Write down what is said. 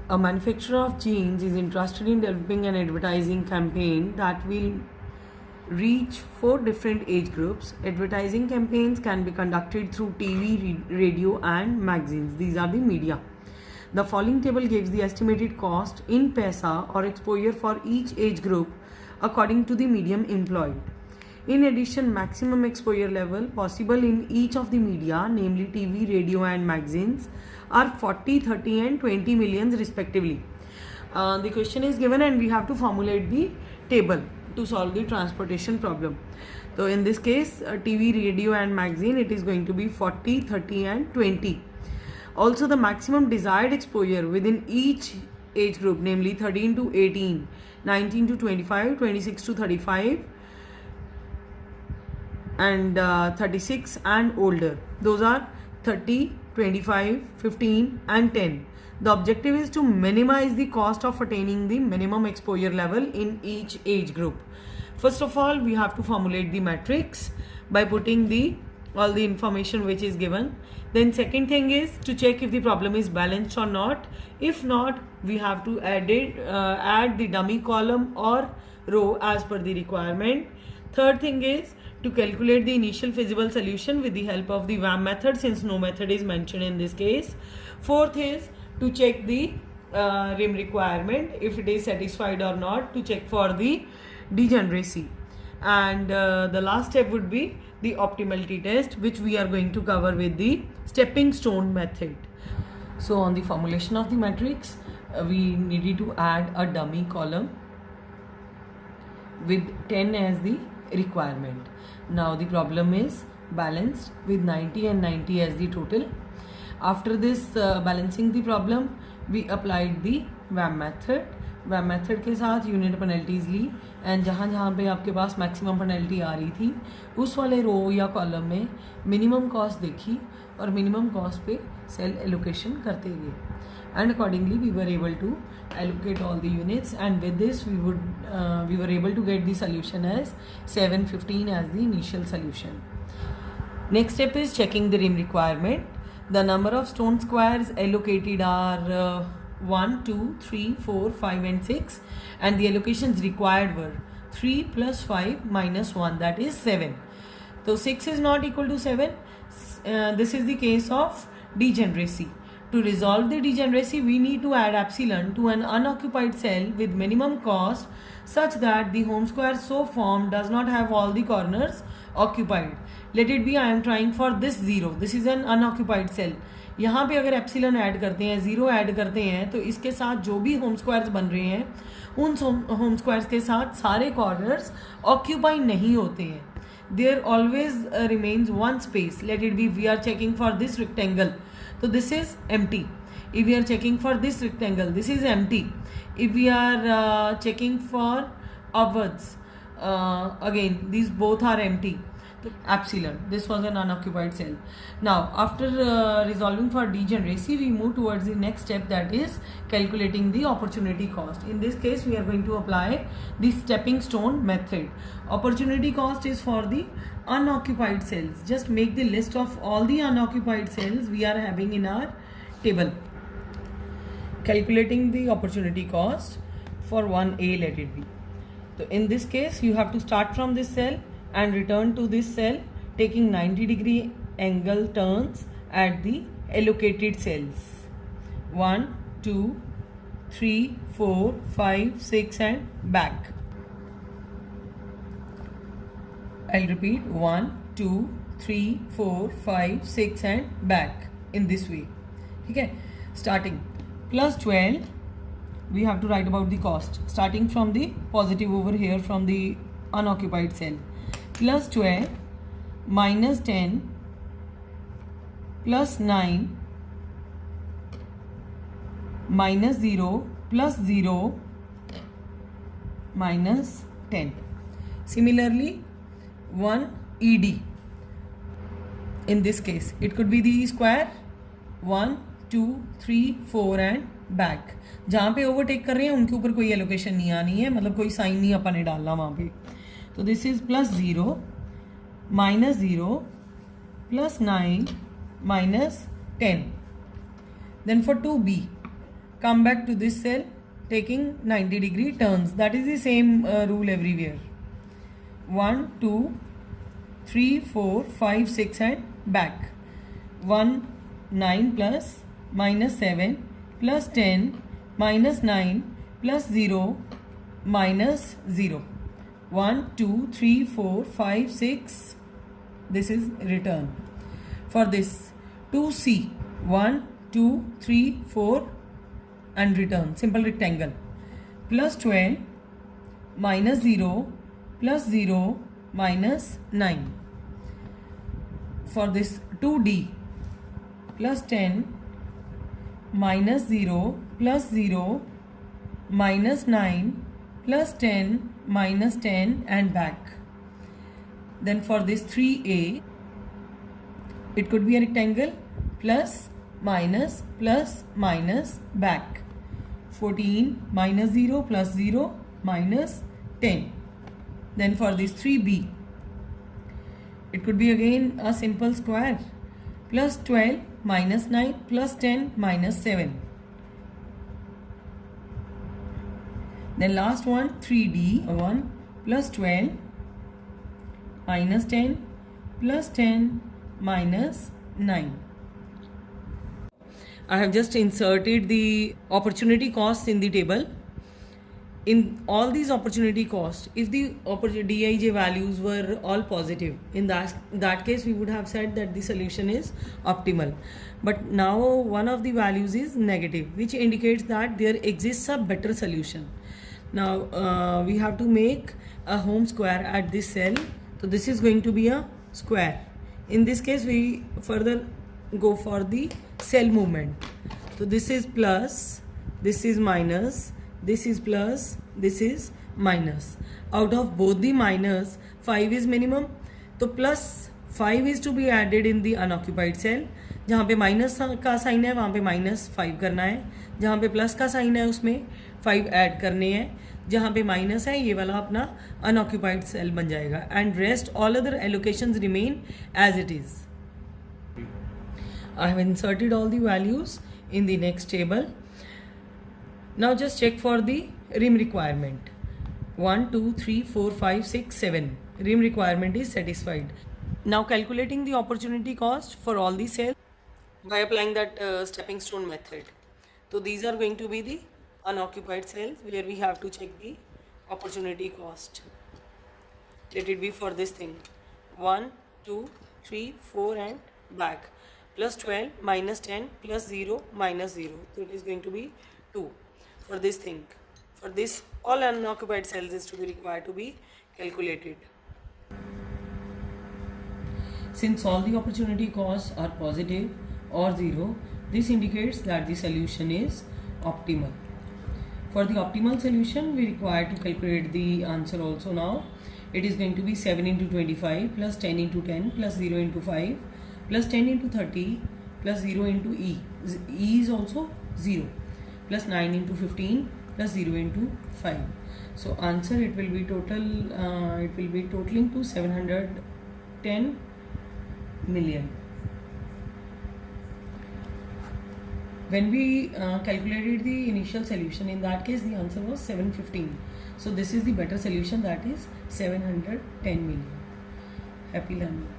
A manufacturer of jeans is interested in developing an advertising campaign that will reach 4 different age groups. Advertising campaigns can be conducted through TV, radio, and magazines. These are the media. The following table gives the estimated cost in paisa or exposure for each age group according to the medium employed. In addition, maximum exposure level possible in each of the media, namely TV, radio, and magazines, are 40, 30, and 20 millions respectively. The question is given and we have to formulate the table to solve the transportation problem. So in this case, TV, radio, and magazine, it is going to be 40, 30, and 20. Also, the maximum desired exposure within each age group, namely 13 to 18, 19 to 25, 26 to 35, and 36 and older. Those are 30, 25, 15, and 10. The objective is to minimize the cost of attaining the minimum exposure level in each age group. First of all, we have to formulate the matrix by putting all the information which is given. Then second thing is to check if the problem is balanced or not. If not, we have to add the dummy column or row as per the requirement. Third thing is to calculate the initial feasible solution with the help of the VAM method, since no method is mentioned in this case. Fourth is to check the rim requirement, if it is satisfied or not, to check for the degeneracy. And the last step would be the optimality test, which we are going to cover with the stepping stone method. So on the formulation of the matrix, we needed to add a dummy column with 10 as the requirement. Now the problem is balanced with 90 and 90 as the total. After this balancing the problem, we applied the VAM method. VAM method के साथ unit penalties Lee and जहाँ जहाँ पे आपके पास maximum penalty आ रही थी उस वाले रो या कॉलम में मिनिमम कॉस्ट देखी और मिनिमम कॉस्ट पे सेल एलोकेशन करते गए and accordingly we were able to allocate all the units, and with this we were able to get the solution as 715 as the initial solution. Next step is checking the rim requirement. The number of stone squares allocated are 1, 2, 3, 4, 5 and 6, and the allocations required were 3 plus 5 minus 1, that is 7. So 6 is not equal to 7. This is the case of degeneracy. To resolve the degeneracy, we need to add epsilon to an unoccupied cell with minimum cost such that the home square so formed does not have all the corners occupied. Let it be I am trying for this 0. This is an unoccupied cell. यहाँ पे अगर epsilon add करते हैं, 0 add करते हैं, तो इसके साथ जो भी होम स्क्वायर्स बन रहे हैं उन होम स्क्वायर्स के साथ सारे कॉर्नर्स ऑक्यूपाई नहीं होते हैं. There always remains one space. Let it be we are checking for this rectangle. So this is empty. If we are checking for this rectangle, this is empty. If we are checking for upwards, again these both are empty. So epsilon, this was an unoccupied cell. Now after resolving for degeneracy, we move towards the next step, that is calculating the opportunity cost. In this case, we are going to apply the stepping stone method. Opportunity cost is for the unoccupied cells. Just make the list of all the unoccupied cells we are having in our table. Calculating the opportunity cost for 1A, let it be. So in this case, you have to start from this cell and return to this cell, taking 90-degree angle turns at the allocated cells. 1, 2, 3, 4, 5, 6 and back. I'll repeat, 1, 2, 3, 4, 5, 6 and back in this way. Okay, starting plus 12, we have to write about the cost starting from the positive over here from the unoccupied cell. Plus 12 minus 10 plus 9 minus 0 plus 0 minus 10. Similarly, 1 ED. In this case, it could be the square 1, 2, 3, 4 and back. जहाँ पे overtake कर रहे हैं उनके ऊपर कोई allocation नहीं आनी है, मतलब कोई साइन नहीं अपन ने डालना वहाँ पे. तो this is plus 0 minus 0 plus 9 minus 10. Then for 2B come back to this cell taking 90-degree turns. That is the same rule everywhere. 1, 2, 3, 4, 5, 6 and back. 1, 9 plus minus 7 plus 10 minus 9 plus 0 minus 0. 1, 2, 3, 4, 5, 6. This is return. For this 2C, 1, 2, 3, 4 and return. Simple rectangle. Plus 12 minus 0 plus 0 minus 9. For this 2D, plus 10 minus 0 plus 0 minus 9 plus 10 minus 10 and back. Then for this 3A, it could be a rectangle, plus minus back. 14 minus 0 plus 0 minus 10. Then for this 3B, it could be again a simple square, plus 12 minus 9 plus 10 minus 7. Then last one 3D, 1 plus 12 minus 10 plus 10 minus 9. I have just inserted the opportunity costs in the table. In all these opportunity costs, if the Dij values were all positive, in that case we would have said that the solution is optimal. But now one of the values is negative, which indicates that there exists a better solution. Now we have to make a home square at this cell. So this is going to be a square. In this case we further go for the cell movement. So this is plus, this is minus, this is plus, this is minus. Out of both the minus, 5 is minimum. So plus 5 is to be added in the unoccupied cell. जहाँ पे minus का sign है वहाँ पे minus 5 करना है. जहाँ पे प्लस का साइन है उसमें 5 ऐड करने हैं. जहाँ पे माइनस है ये वाला अपना अनऑक्यूपाइड सेल बन जाएगा. And rest all other allocations remain as it is. I have inserted all the values in the next table. Now just check for the rim requirement. 1, 2, 3, 4, 5, 6, 7. Rim requirement is satisfied. Now calculating the opportunity cost for all the cells by applying that stepping stone method. So these are going to be the unoccupied cells where we have to check the opportunity cost. Let it be for this thing. 1, 2, 3, 4 and back. Plus 12 minus 10 plus 0 minus 0. So it is going to be 2 for this thing. For this, all unoccupied cells is to be required to be calculated. Since all the opportunity costs are positive or 0, this indicates that the solution is optimal. For the optimal solution, we require to calculate the answer also now. It is going to be 7 into 25 plus 10 into 10 plus 0 into 5. Plus 10 into 30 plus 0 into E. E is also 0. Plus 9 into 15 plus 0 into 5. So answer it will be totaling to 710 million. When we calculated the initial solution, in that case the answer was 715. So this is the better solution, that is 710 million. Happy learning.